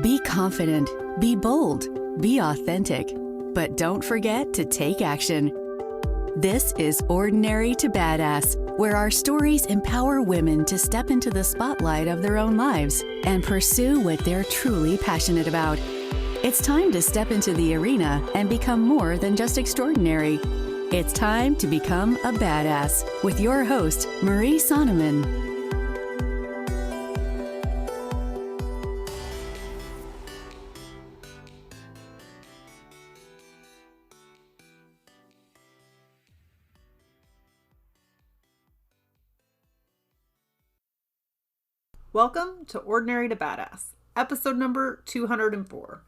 Be confident, be bold, be authentic, but don't forget to take action. This is Ordinary to Badass, where our stories empower women to step into the spotlight of their own lives and pursue what they're truly passionate about. It's time to step into the arena and become more than just extraordinary. It's time to become a badass with your host, Marie Sonneman. Welcome to Ordinary to Badass, episode number 204.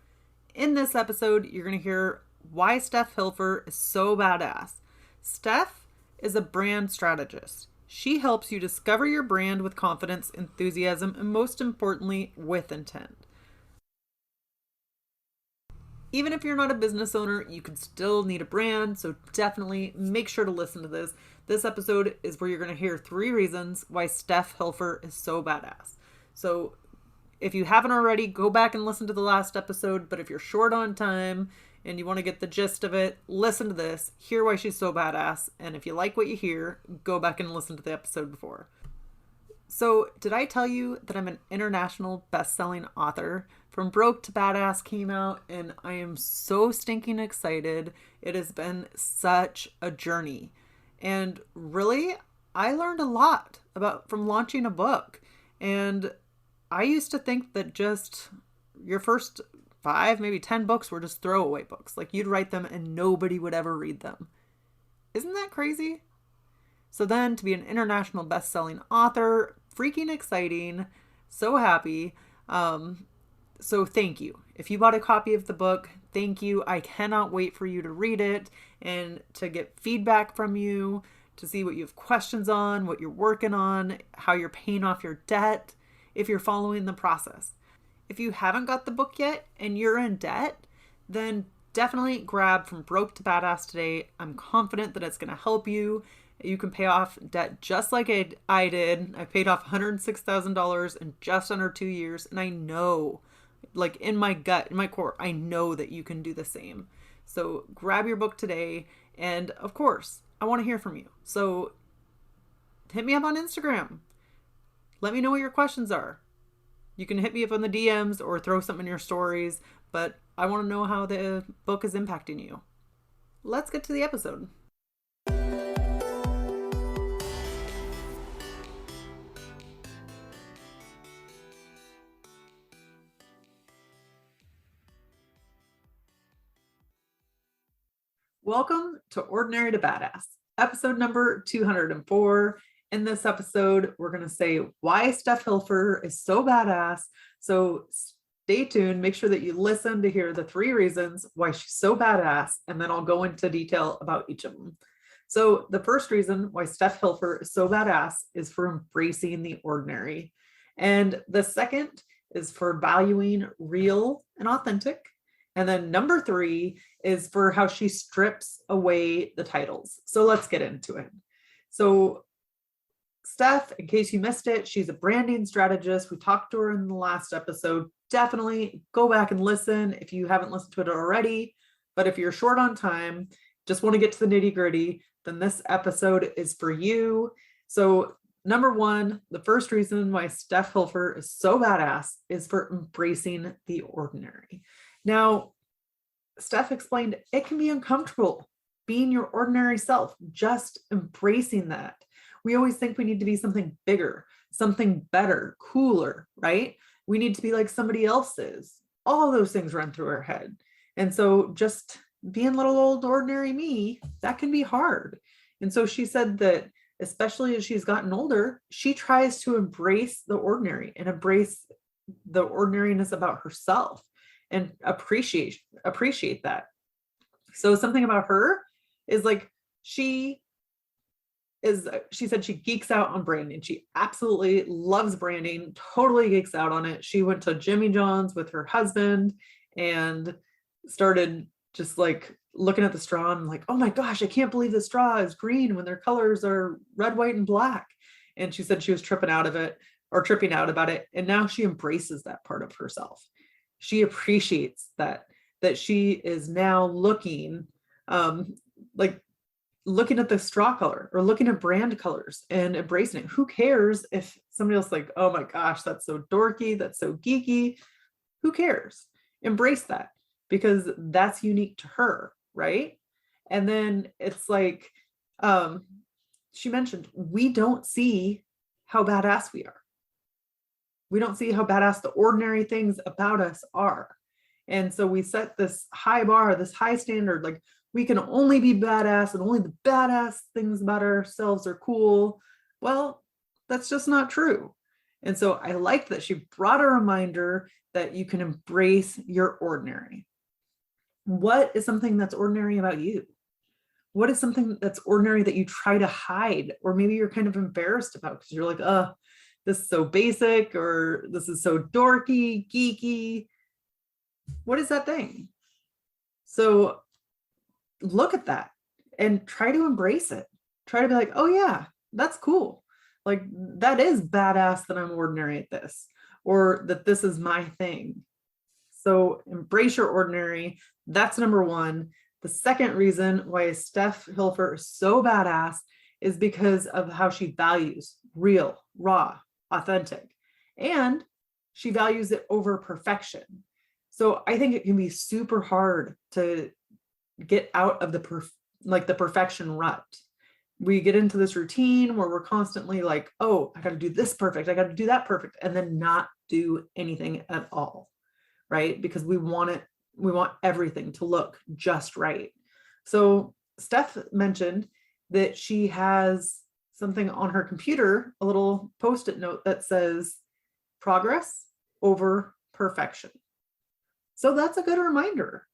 In this episode, you're going to hear why Steph Hilfer is so badass. Steph is a brand strategist. She helps you discover your brand with confidence, enthusiasm, and most importantly, with intent. Even if you're not a business owner, you can still need a brand, so definitely make sure to listen to this. This episode is where you're going to hear 3 reasons why Steph Hilfer is so badass. So if you haven't already, go back and listen to the last episode. But if you're short on time and you want to get the gist of it, listen to this, hear why she's so badass. And if you like what you hear, go back and listen to the episode before. So did I tell you that I'm an international best-selling author? From Broke to Badass came out, and I am so stinking excited. It has been such a journey. And really, I learned a lot from launching a book. And I used to think that just your first 5, maybe 10 books were just throwaway books. Like you'd write them and nobody would ever read them. Isn't that crazy? So then to be an international best-selling author, freaking exciting, so happy. So thank you. If you bought a copy of the book, thank you. I cannot wait for you to read it and to get feedback from you, to see what you have questions on, what you're working on, how you're paying off your debt, if you're following the process. If you haven't got the book yet and you're in debt, then definitely grab From Broke to Badass today. I'm confident that it's going to help you. You can pay off debt just like I did. I paid off $106,000 in just under 2 years. And I know, like in my gut, in my core, I know that you can do the same. So grab your book today. And of course, I want to hear from you. So hit me up on Instagram. Let me know what your questions are. You can hit me up on the DMs or throw something in your stories, but I want to know how the book is impacting you. Let's get to the episode. Welcome to Ordinary to Badass, episode number 204. In this episode, we're going to say why Steph Hilfer is so badass. So stay tuned. Make sure that you listen to hear the 3 reasons why she's so badass, and then I'll go into detail about each of them. So the first reason why Steph Hilfer is so badass is for embracing the ordinary. And the second is for valuing real and authentic. And then number 3 is for how she strips away the titles. So let's get into it. So Steph, in case you missed it, she's a branding strategist. We talked to her in the last episode. Definitely go back and listen if you haven't listened to it already. But if you're short on time, just want to get to the nitty-gritty, then this episode is for you. So number 1, the first reason why Steph Hilfer is so badass is for embracing the ordinary. Now, Steph explained it can be uncomfortable being your ordinary self, just embracing that. We always think we need to be something bigger, something better, cooler, right? We need to be like somebody else is. All those things run through our head. And so just being little old ordinary me, that can be hard. And so she said that especially as she's gotten older, she tries to embrace the ordinary and embrace the ordinariness about herself and appreciate that. So something about her is like, she said she geeks out on branding. She absolutely loves branding, totally geeks out on it. She went to Jimmy John's with her husband and started just like looking at the straw and like, oh my gosh, I can't believe the straw is green when their colors are red, white, and black. And she said she was tripping out about it. And now she embraces that part of herself. She appreciates that she is now looking, like looking at the straw color or looking at brand colors and embracing it. Who cares if somebody else like, oh my gosh, that's so dorky, that's so geeky. Who cares? Embrace that, because that's unique to her, right? And then it's like, she mentioned, we don't see how badass we are. We don't see how badass the ordinary things about us are. And so we set this high bar, this high standard, like we can only be badass and only the badass things about ourselves are cool. Well, that's just not true. And so I liked that she brought a reminder that you can embrace your ordinary. What is something that's ordinary about you? What is something that's ordinary that you try to hide, or maybe you're kind of embarrassed about because you're like, oh, this is so basic, or this is so dorky, geeky. What is that thing? So look at that and try to embrace it. Try to be like, oh yeah, that's cool. Like that is badass that I'm ordinary at this, or that this is my thing. So embrace your ordinary. That's number one. The second reason why Steph Hilfer is so badass is because of how she values real, raw, authentic, and she values it over perfection. So I think it can be super hard to get out of the perfection rut. We get into this routine where we're constantly like, oh, I got to do this perfect, I got to do that perfect, and then not do anything at all, right? Because we want everything to look just right. So Steph mentioned that she has something on her computer, a little post-it note that says progress over perfection. So that's a good reminder.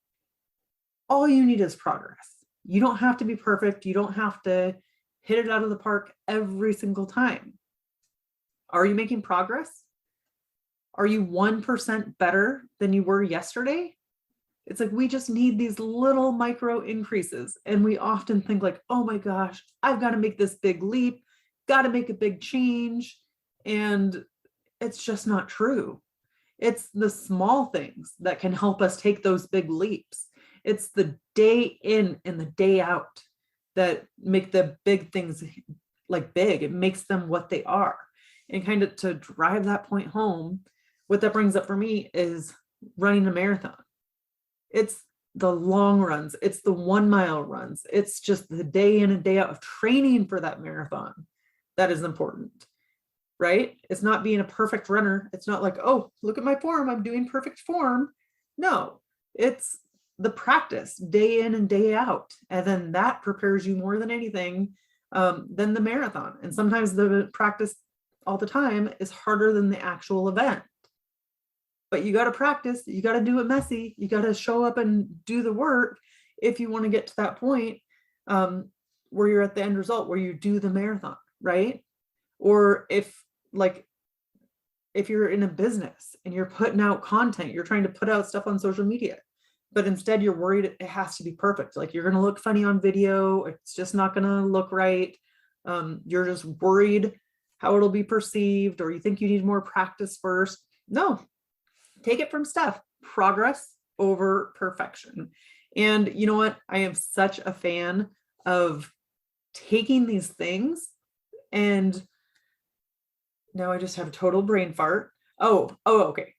All you need is progress. You don't have to be perfect. You don't have to hit it out of the park every single time. Are you making progress? Are you 1% better than you were yesterday? It's like we just need these little micro increases. And we often think like, oh my gosh, I've got to make this big leap, got to make a big change. And it's just not true. It's the small things that can help us take those big leaps. It's the day in and the day out that make the big things like big. It makes them what they are. And kind of to drive that point home, what that brings up for me is running a marathon. It's the long runs. It's the 1 mile runs. It's just the day in and day out of training for that marathon that is important, right? It's not being a perfect runner. It's not like, oh, look at my form, I'm doing perfect form. No, it's the practice day in and day out. And then that prepares you more than anything than the marathon. And sometimes the practice all the time is harder than the actual event. But you got to practice, you got to do it messy, you got to show up and do the work if you want to get to that point where you're at the end result, where you do the marathon, right? Or if you're in a business and you're putting out content, you're trying to put out stuff on social media, but instead you're worried it has to be perfect. Like you're going to look funny on video, it's just not going to look right. You're just worried how it'll be perceived, or you think you need more practice first. No. Take it from Steph, progress over perfection. And you know what? I am such a fan of taking these things, and now I just have a total brain fart. Oh, okay.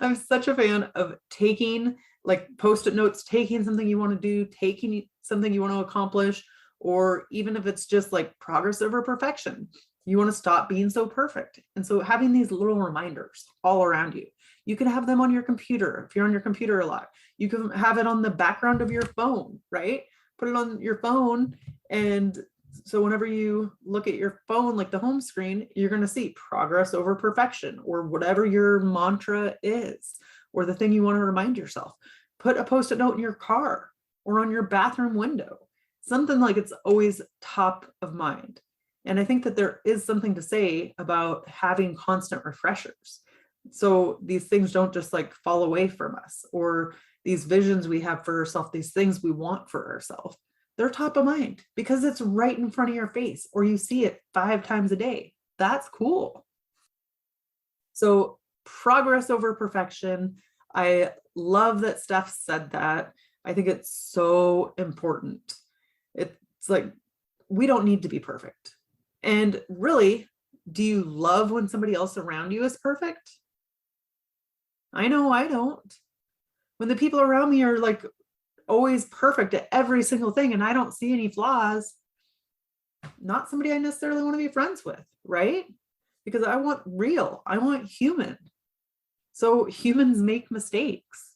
I'm such a fan of taking like post-it notes, taking something you want to do, taking something you want to accomplish, or even if it's just like progress over perfection. You want to stop being so perfect. And so having these little reminders all around you, you can have them on your computer. If you're on your computer a lot, you can have it on the background of your phone, right? Put it on your phone. And so whenever you look at your phone, like the home screen, you're going to see progress over perfection, or whatever your mantra is, or the thing you want to remind yourself. Put a post-it note in your car or on your bathroom window, something like it's always top of mind. And I think that there is something to say about having constant refreshers. So these things don't just like fall away from us, or these visions we have for ourselves, these things we want for ourselves, they're top of mind because it's right in front of your face, or you see it 5 times a day. That's cool. So progress over perfection. I love that Steph said that. I think it's so important. It's like, we don't need to be perfect. And really, do you love when somebody else around you is perfect? I know I don't. When the people around me are like always perfect at every single thing and I don't see any flaws, not somebody I necessarily want to be friends with, right? Because I want real, I want human. So humans make mistakes.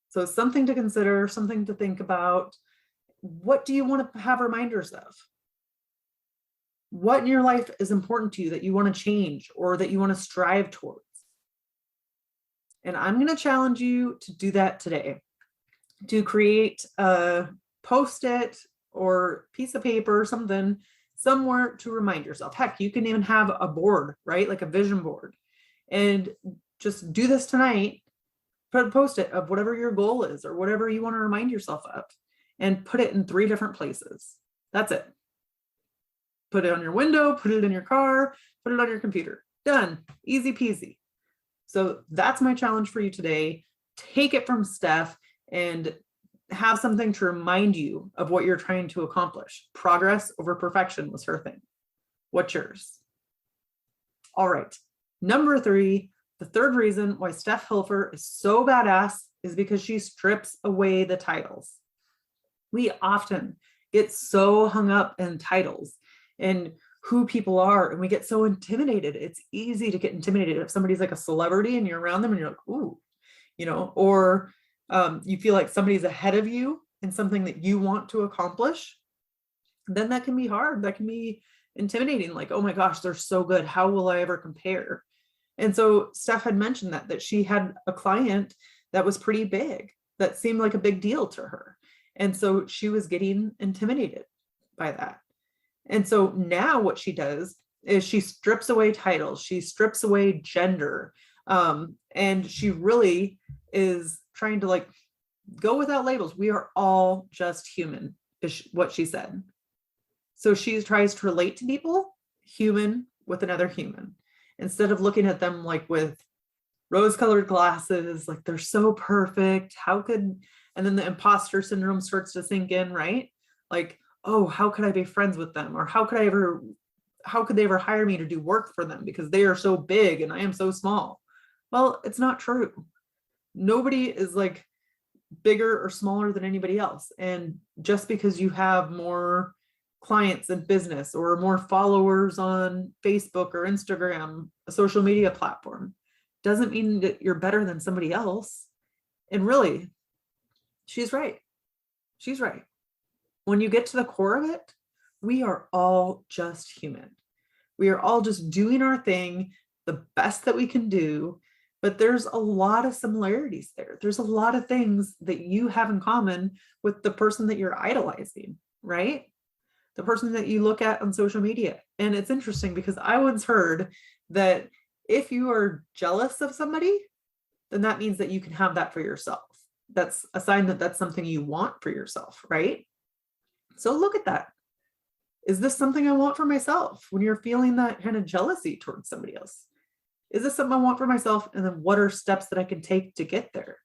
So something to consider, something to think about. What do you want to have reminders of? What in your life is important to you that you want to change or that you want to strive towards? And I'm going to challenge you to do that today, to create a Post-it or piece of paper or something somewhere to remind yourself. Heck, you can even have a board, right? Like a vision board, and just do this tonight. Put a Post-it of whatever your goal is or whatever you want to remind yourself of, and put it in 3 different places. That's it. Put it on your window, put it in your car, put it on your computer. Done. Easy peasy. So that's my challenge for you today. Take it from Steph and have something to remind you of what you're trying to accomplish. Progress over perfection was her thing. What's yours? All right. Number 3, the third reason why Steph Hilfer is so badass is because she strips away the titles. We often get so hung up in titles and who people are, and we get so intimidated. It's easy to get intimidated if somebody's like a celebrity and you're around them and you're like, ooh, or you feel like somebody's ahead of you in something that you want to accomplish. Then that can be hard. That can be intimidating. Like, oh my gosh, they're so good. How will I ever compare? And so Steph had mentioned that she had a client that was pretty big, that seemed like a big deal to her. And so she was getting intimidated by that. And so now what she does is she strips away titles, she strips away gender, and she really is trying to like go without labels. We are all just human, is what she said. So she tries to relate to people, human with another human, instead of looking at them like with rose-colored glasses, like they're so perfect. And then the imposter syndrome starts to sink in, right? Like, oh, how could I be friends with them? Or how could they ever hire me to do work for them because they are so big and I am so small? Well, it's not true. Nobody is like bigger or smaller than anybody else. And just because you have more clients in business or more followers on Facebook or Instagram, a social media platform, doesn't mean that you're better than somebody else. And really, she's right. She's right. When you get to the core of it, we are all just human. We are all just doing our thing the best that we can do, but there's a lot of similarities there. There's a lot of things that you have in common with the person that you're idolizing, right? The person that you look at on social media. And it's interesting because I once heard that if you are jealous of somebody, then that means that you can have that for yourself. That's a sign that that's something you want for yourself, right? So look at that. Is this something I want for myself? When you're feeling that kind of jealousy towards somebody else, is this something I want for myself? And then what are steps that I can take to get there?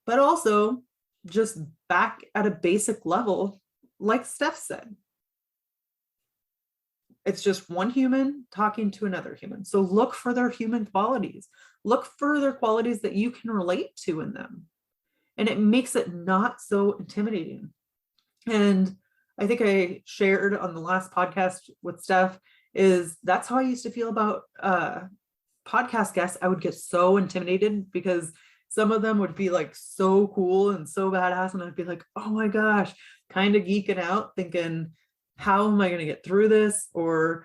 But also just back at a basic level, like Steph said, it's just one human talking to another human. So look for their human qualities. Look for their qualities that you can relate to in them. And it makes it not so intimidating. And I think I shared on the last podcast with Steph is that's how I used to feel about podcast guests. I would get so intimidated because some of them would be like so cool and so badass. And I'd be like, oh my gosh, kind of geeking out thinking, how am I going to get through this? Or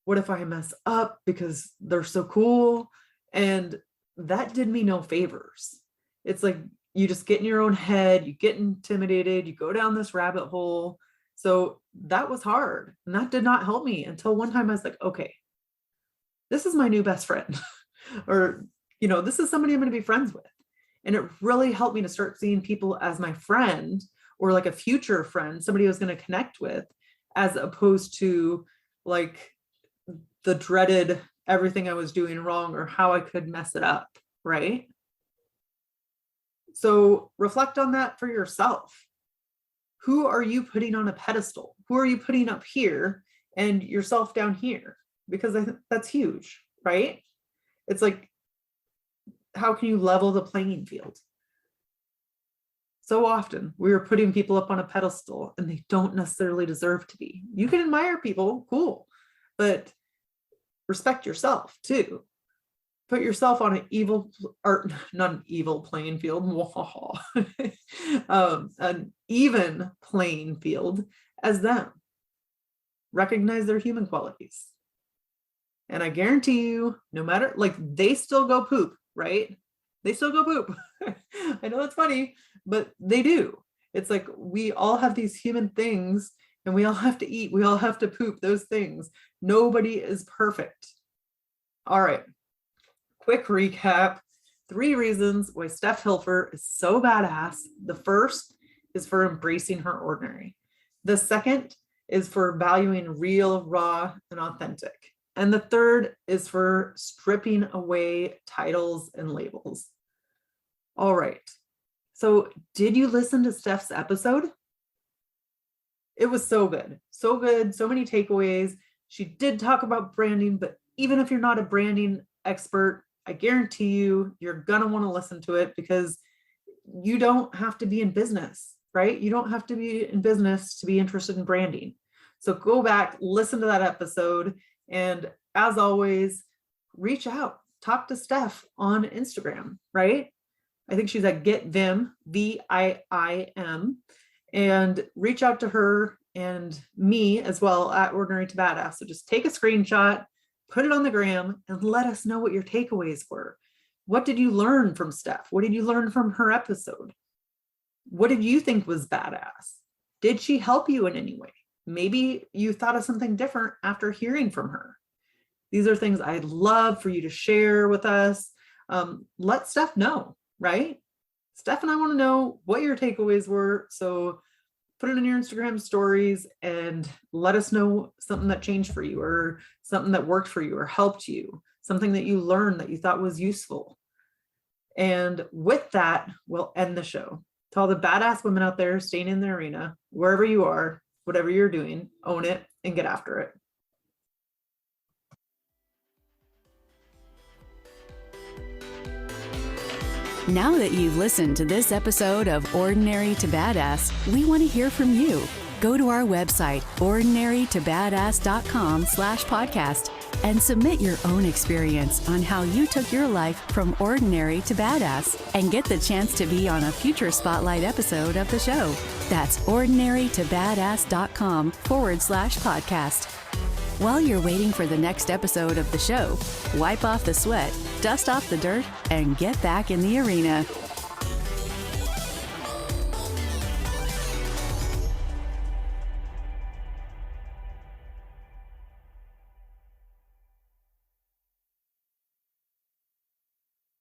what if I mess up because they're so cool? And that did me no favors. It's like, you just get in your own head, you get intimidated, you go down this rabbit hole. So that was hard. And that did not help me until one time I was like, okay, this is my new best friend. Or, this is somebody I'm going to be friends with. And it really helped me to start seeing people as my friend or like a future friend, somebody I was going to connect with, as opposed to like the dreaded everything I was doing wrong or how I could mess it up, right? So reflect on that for yourself. Who are you putting on a pedestal? Who are you putting up here and yourself down here? Because I think that's huge, right? It's like, how can you level the playing field? So often we are putting people up on a pedestal and they don't necessarily deserve to be. You can admire people, cool, but respect yourself too. Put yourself on an evil, or not an evil playing field, an even playing field as them. Recognize their human qualities. And I guarantee you, no matter, like, they still go poop, right? They still go poop. I know it's funny, but they do. It's like, we all have these human things and we all have to eat. We all have to poop those things. Nobody is perfect. All right. Quick recap. 3 reasons why Steph Hilfer is so badass. The first is for embracing her ordinary. The second is for valuing real, raw, and authentic. And the third is for stripping away titles and labels. All right. So did you listen to Steph's episode? It was so good. So good. So many takeaways. She did talk about branding, but even if you're not a branding expert, I guarantee you're going to want to listen to it, because you don't have to be in business, right? You don't have to be in business to be interested in branding. So go back, listen to that episode. And as always, reach out, talk to Steph on Instagram, right? I think she's at GetVim, VIIM, and reach out to her and me as well at Ordinary to Badass. So just take a screenshot, put it on the gram, and let us know what your takeaways were. What did you learn from Steph? What did you learn from her episode? What did you think was badass? Did she help you in any way? Maybe you thought of something different after hearing from her. These are things I'd love for you to share with us. Let Steph know, right? Steph and I want to know what your takeaways were. So put it in your Instagram stories and let us know something that changed for you, or something that worked for you or helped you, something that you learned that you thought was useful. And with that, we'll end the show. To all the badass women out there staying in the arena, wherever you are, whatever you're doing, own it and get after it. Now that you've listened to this episode of Ordinary to Badass, we want to hear from you. Go to our website, ordinarytobadass.com/podcast, and submit your own experience on how you took your life from ordinary to badass, and get the chance to be on a future spotlight episode of the show. That's ordinarytobadass.com/podcast. While you're waiting for the next episode of the show, wipe off the sweat, dust off the dirt, and get back in the arena.